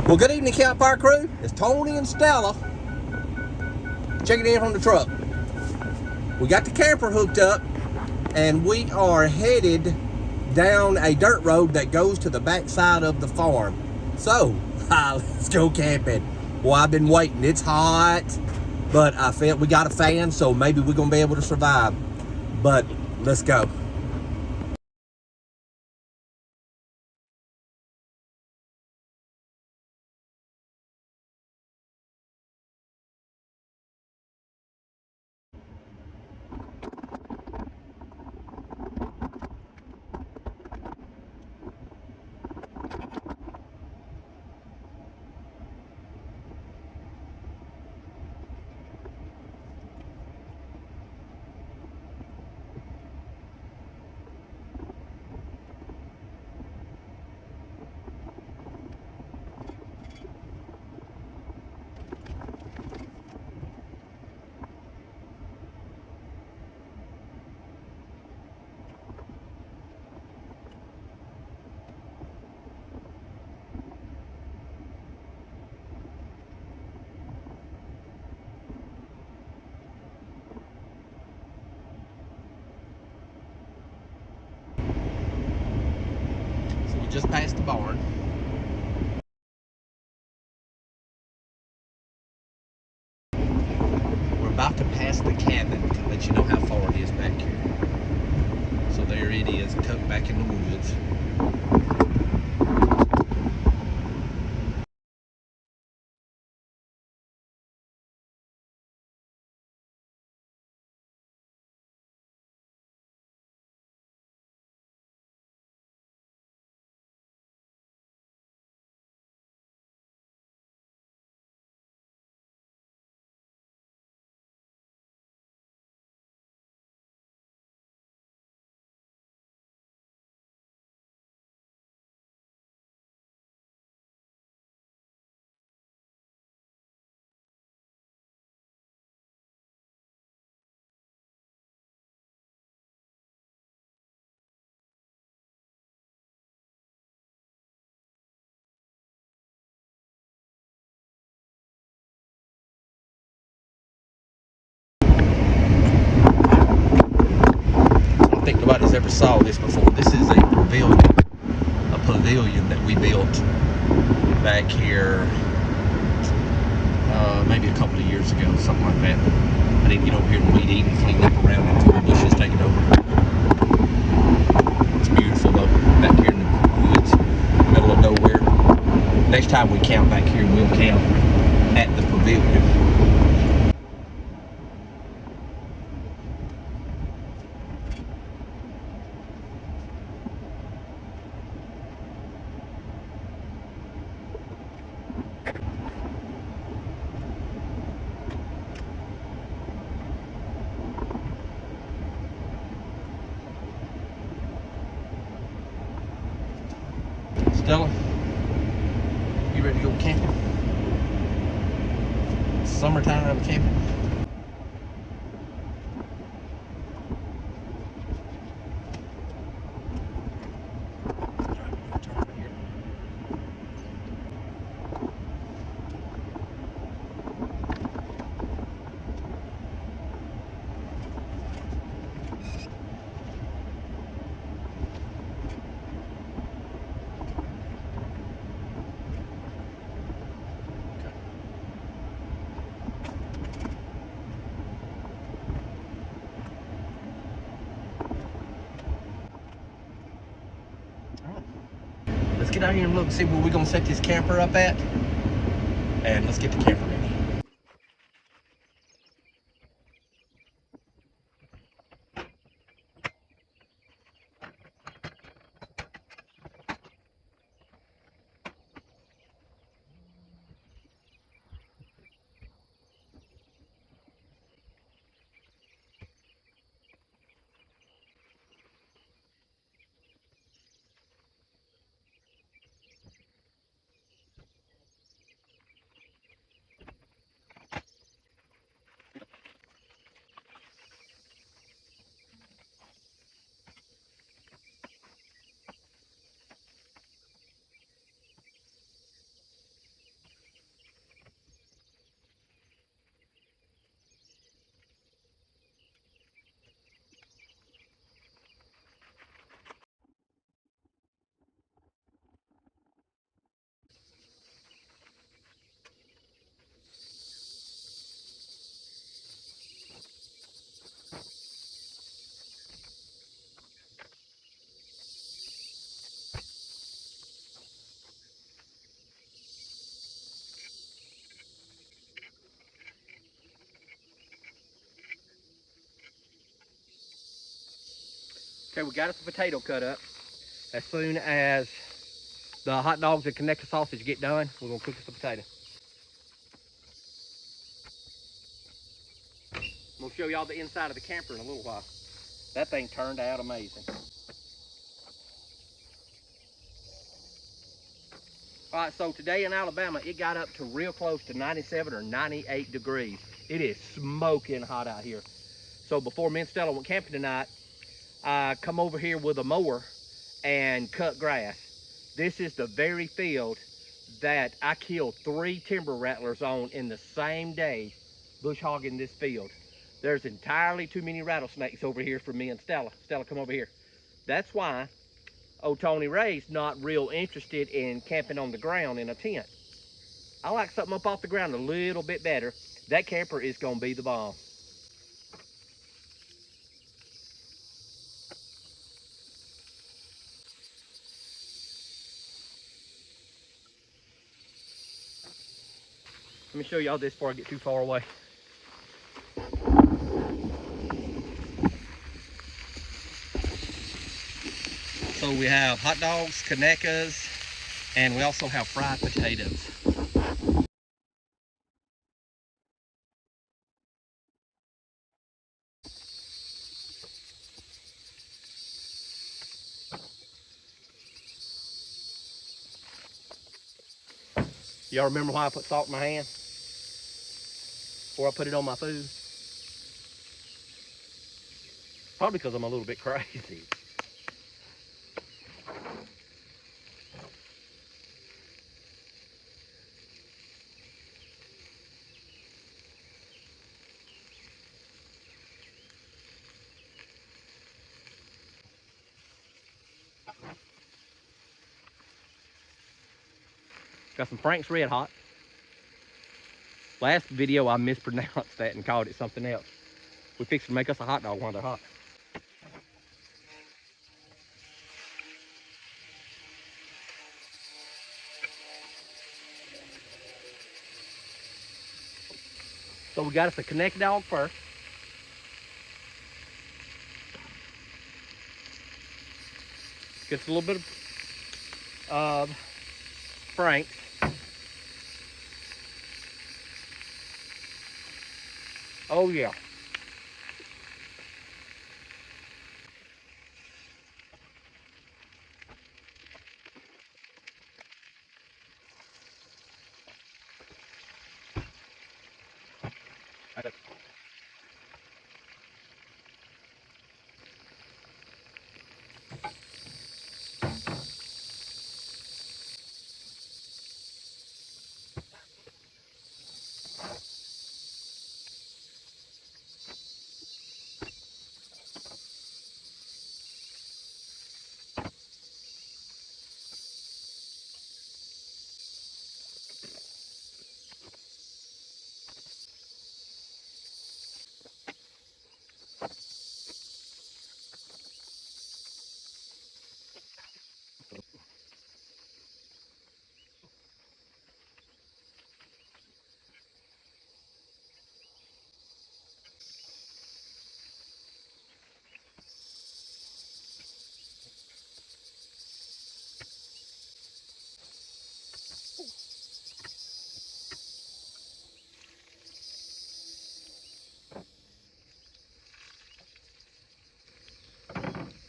Well, good evening, Campfire crew. It's Tony and Stella checking in from the truck. We got the camper hooked up, and we are headed down a dirt road that goes to the back side of the farm. So, let's go camping. Well, I've been waiting. It's hot, but I felt we got a fan, so maybe we're going to be able to survive. But let's go. So we just passed the barn. We're about to pass the cabin to let you know how far it is back here. So there it is, tucked back in the woods. I don't think nobody's ever saw this before. This is a pavilion that we built back here maybe a couple of years ago, something like that. I didn't get over here and weed eat and clean up around it until the bushes taken over. It's beautiful though, back here in the woods, middle of nowhere. Next time we camp back here, we'll camp at the pavilion. Stella, you ready to go camping? Summertime camping. Let's get out here and look and see where we're gonna set this camper up at, and let's get the camper ready. Okay, we got us a potato cut up. As soon as the hot dogs and connector sausage get done, we're gonna cook us a potato. I'm gonna show y'all the inside of the camper in a little while. That thing turned out amazing. All right, so today in Alabama, it got up to real close to 97 or 98 degrees. It is smoking hot out here. So before me and Stella went camping tonight, I come over here with a mower and cut grass. This is the very field that I killed 3 timber rattlers on in the same day, bush hogging this field. There's entirely too many rattlesnakes over here for me and Stella. Stella, come over here. That's why old Tony Ray's not real interested in camping on the ground in a tent. I like something up off the ground a little bit better. That camper is gonna be the bomb. Let me show y'all this before I get too far away. So we have hot dogs, Kanecas, and we also have fried potatoes. Y'all remember why I put salt in my hand before I put it on my food? Probably because I'm a little bit crazy. Got some Frank's Red Hot. Last video I mispronounced that and called it something else. We fixed to make us a hot dog while they're hot. So we got us a connect dog first. Gets a little bit of Frank's. Oh yeah.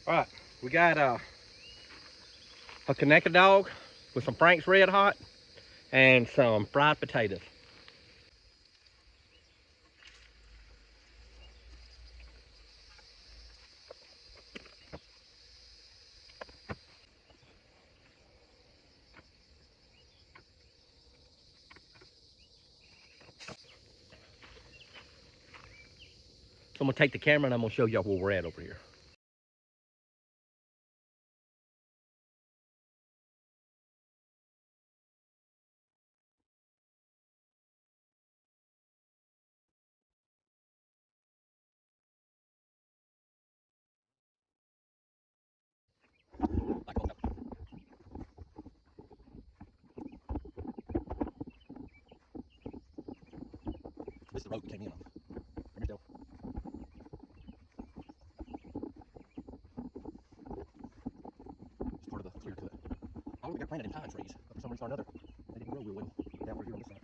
All right, we got a connected dog with some Frank's Red Hot and some fried potatoes. So I'm gonna take the camera and I'm gonna show y'all where we're at over here. This is the road we came in on. Oh, we got planted in pine trees, but for some reason or another, they didn't grow real well down here on this side.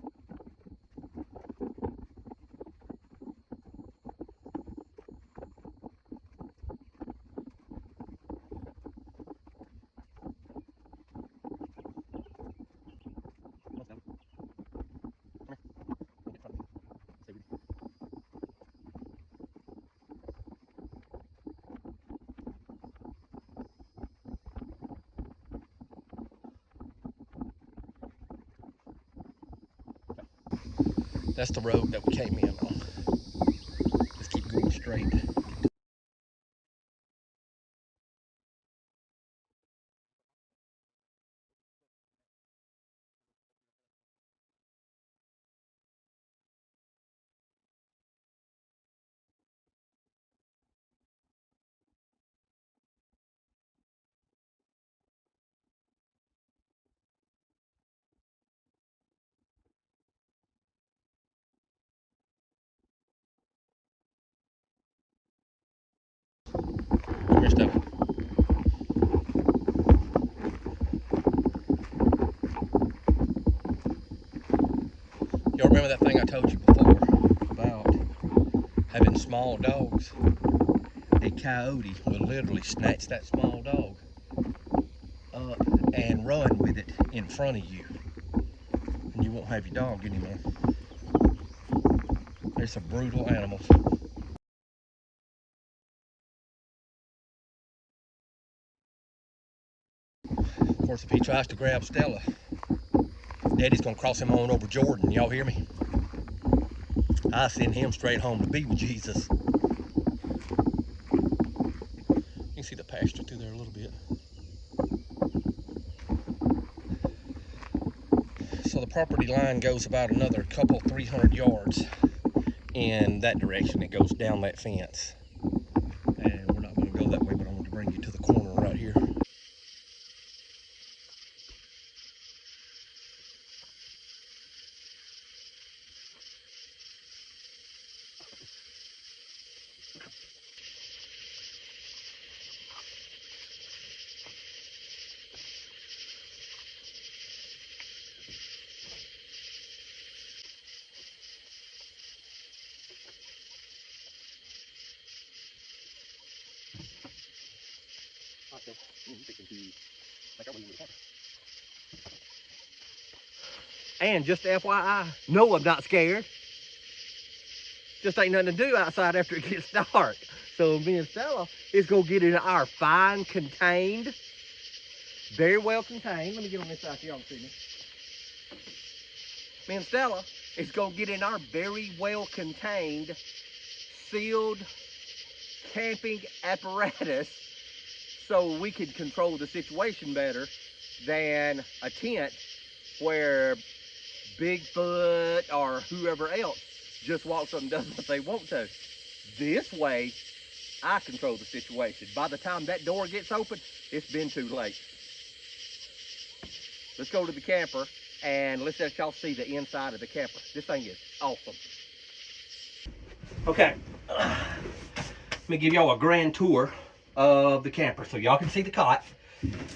That's the road that we came in on. Just keep going straight. Come here, Stella. Y'all remember that thing I told you before about having small dogs? A coyote will literally snatch that small dog up and run with it in front of you, and you won't have your dog anymore. They're some brutal animals. Of course, if he tries to grab Stella, Daddy's gonna cross him on over Jordan. Y'all hear me? I send him straight home to be with Jesus. You can see the pasture through there a little bit. So the property line goes about another 300 yards in that direction. It goes down that fence. And we're not going to go that way, but I want to bring you to the corner right here. And just FYI, no, I'm not scared. Just ain't nothing to do outside after it gets dark. So me and Stella is gonna get in our fine contained, very well contained. Let me get on this side so y'all can see me. Me and Stella is gonna get in our very well contained, sealed camping apparatus so we can control the situation better than a tent where Bigfoot or whoever else just walks up and does what they want to. This way, I control the situation. By the time that door gets open, it's been too late. Let's go to the camper and let's let y'all see the inside of the camper. This thing is awesome. Okay, let me give y'all a grand tour of the camper so y'all can see the cot.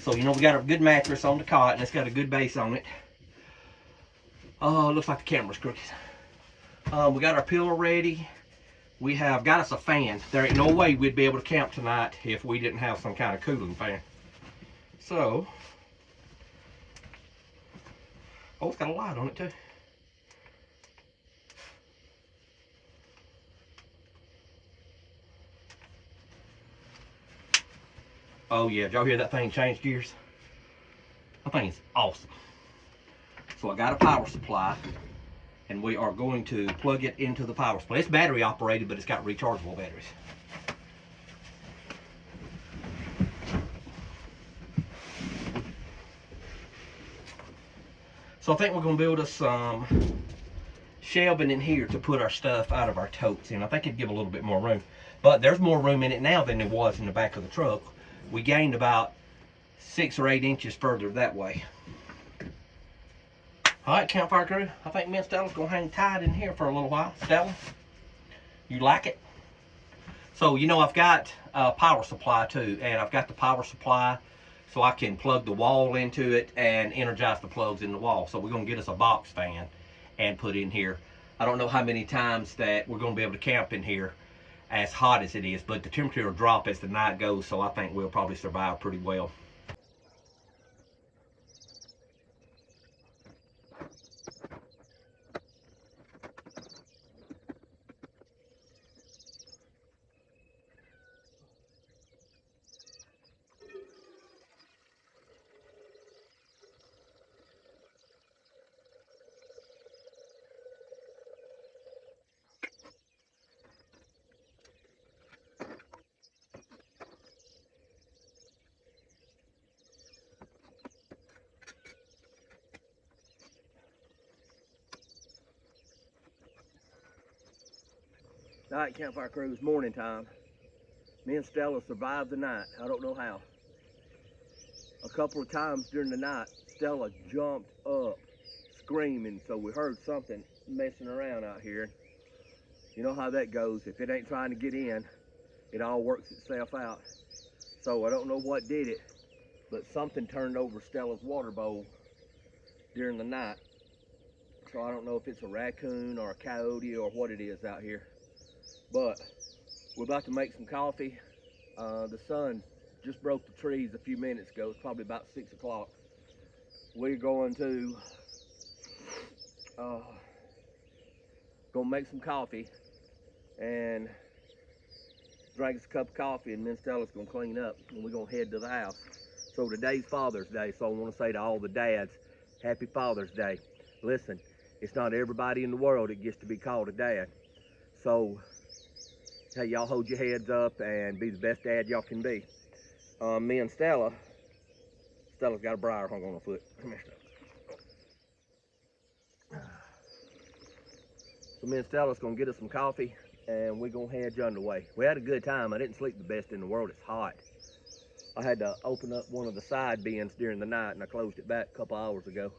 So you know we got a good mattress on the cot and it's got a good base on it. Oh, looks like the camera's crooked. We got our pillow ready. We have got us a fan. There ain't no way we'd be able to camp tonight if we didn't have some kind of cooling fan. So, oh, it's got a light on it too. Oh yeah, did y'all hear that thing change gears? That thing is awesome. So I got a power supply and we are going to plug it into the power supply. It's battery operated, but it's got rechargeable batteries. So I think we're going to build us some shelving in here to put our stuff out of our totes in. I think it'd give a little bit more room. But there's more room in it now than there was in the back of the truck. We gained about 6 or 8 inches further that way. Alright, campfire crew, I think me and Stella's going to hang tight in here for a little while. Stella, you like it? So, you know, I've got a power supply too, and I've got the power supply so I can plug the wall into it and energize the plugs in the wall. So we're gonna get us a box fan and put in here. I don't know how many times that we're gonna be able to camp in here as hot as it is, but the temperature will drop as the night goes, so I think we'll probably survive pretty well. All right, Campfire Crew, it's morning time. Me and Stella survived the night. I don't know how. A couple of times during the night, Stella jumped up screaming, so we heard something messing around out here. You know how that goes. If it ain't trying to get in, it all works itself out. So I don't know what did it, but something turned over Stella's water bowl during the night. So I don't know if it's a raccoon or a coyote or what it is out here. But we're about to make some coffee. The sun just broke the trees a few minutes ago. It's probably about 6 o'clock. We're going to make some coffee and drink us a cup of coffee, and then Stella's gonna clean up and we're gonna head to the house. So today's Father's Day, so I want to say to all the dads, happy Father's Day. Listen, it's not everybody in the world that gets to be called a dad. So hey, y'all hold your heads up and be the best dad y'all can be. Me and Stella's got a briar hung on her foot. Come here, Stella. So me and Stella's gonna get us some coffee and we're gonna head underway. We had a good time. I didn't sleep the best in the world. It's hot. I had to open up one of the side bins during the night and I closed it back a couple hours ago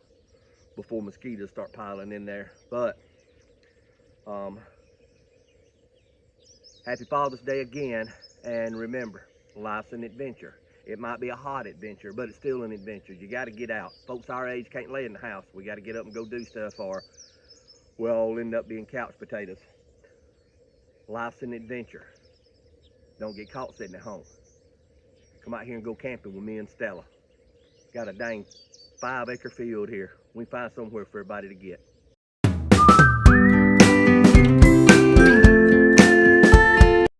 before mosquitoes start piling in there. But happy Father's Day again, and remember, life's an adventure. It might be a hot adventure, but it's still an adventure. You got to get out. Folks our age can't lay in the house. We got to get up and go do stuff, or we'll all end up being couch potatoes. Life's an adventure. Don't get caught sitting at home. Come out here and go camping with me and Stella. Got a dang 5-acre field here. We find somewhere for everybody to get.